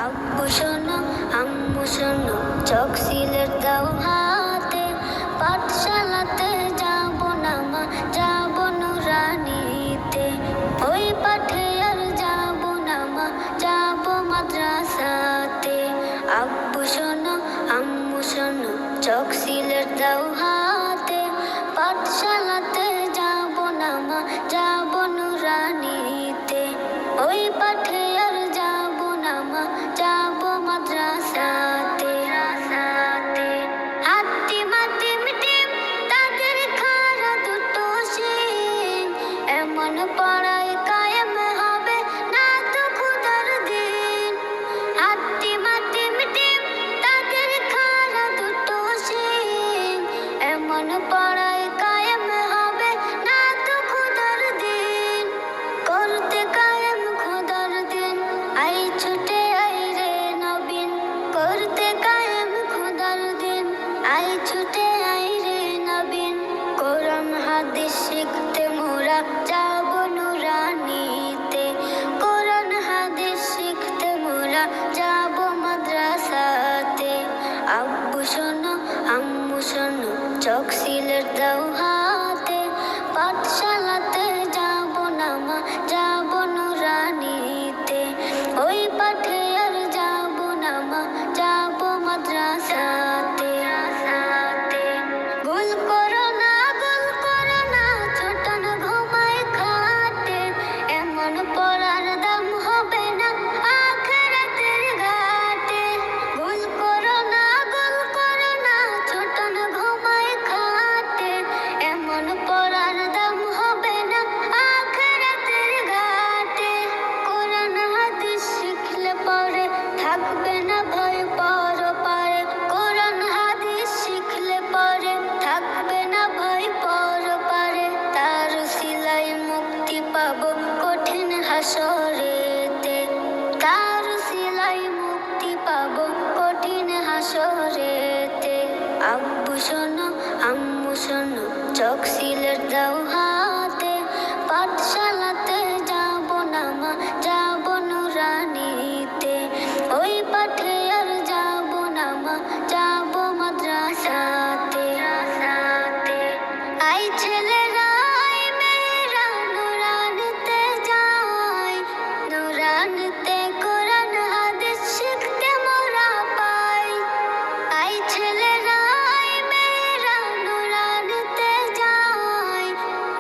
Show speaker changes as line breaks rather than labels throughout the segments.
আব্বু শোনো আম্মু শোনো, চোখ সিলেট দাও হাতে, পাঠশালাতে যাব না মা, যাব নুরানিতে। ওই পাঠে আর যাব না মা, যাব মাদ্রাসাতে। আব্বু শোনো আম্মু শোনো, চোখ সিলেট দাও হাতে, পাঠশালাতে যাব না মা, যাব নুরানিতে। ওই পাঠে আর যাব না মা, যাব মাদ্রাসাতে। হাতিম হাতিম টিম, তাদের খাড়া দুটো শিং, এমন পড়ায় কায়েম হবে না তো খোদার দিন। হাতিম হাতিম টিম, তাদের খাড়া দুটো শিং, এমন পড়ায় কায়েম হবে না তো খোদার দিন। করতে কায়েম খোদার দিন, আই ছুটে আই রে নবীন। করতে কায়েম খোদার দিন, আই ছুটে আই রে নবীন। কোরআন হাদিস শিখতে মোরা যাব নুরানিতে। কোরআন হাদিস শিখতে মোরা যাব মাদ্রাসাতে। আব্বু শোনো আম্মু শোনো, চোখ সিলেট দাও হাতে, পাঠশালাতে যাব না মা, যাব নুরানিতে। ওই পাঠে আর যাব না মা, যাব মাদ্রাসাতে। ভুল করো না ছোটন ঘুমায় খাটে, এমন পড়ার দাম হবে না আখিরাতের ঘাটে। ভুল করো না ছোটন ঘুমায় খাটে, এমন পড়ার দাম হবে না আখিরাতের ঘাটে। কোরআন হাদিস শিখলে পরে থাকবে না ভয় পরপারে। কোরআন হাদিস শিখলে পরে থাকবে না ভয় পরপারে। তার সিলাই মুক্তি পাবো কঠিন হাসরেতে। তার সিলাই মুক্তি পাবো কঠিন হাসরেতে। আব্বু শোনো আম্মু শোনো, চোখ সিলেট দাও হাতে, পাঠশালাতে যাব না মা, যাব নুরানিতে। ওই পাঠে আর যাব না মা, যাব মাদ্রাসাতে। আই ছেলেরা আই মেয়েরা নুরানিতে যাই, নুরানিতে কোরআন হাদিস শিখতে মোরা পাই। আই ছেলেরা আই মেয়েরা নুরানিতে যাই,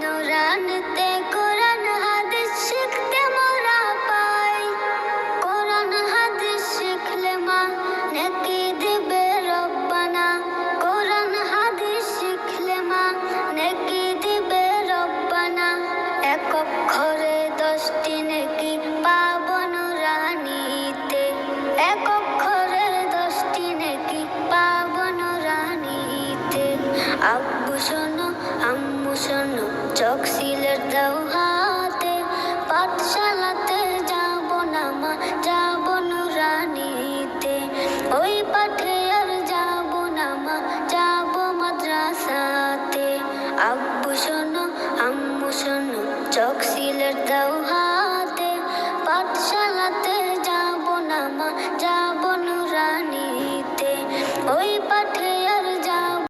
নুরানিতে কোরআন হাদিস শিখতে মোরা পাই। কোরআন হাদিস শিখলে মা নেকি দিবে রব্বানা। কোরআন হাদিস শিখলে মা নেকি দিবে রব্বানা। এক অক্ষরে 10টি নেকি পাবো নুরানিতে। এক অক্ষরে 10টি নেকি পাবো নুরানিতে। আব্বু শোনো আম্মু শোনো, চোখ সিলেট দাও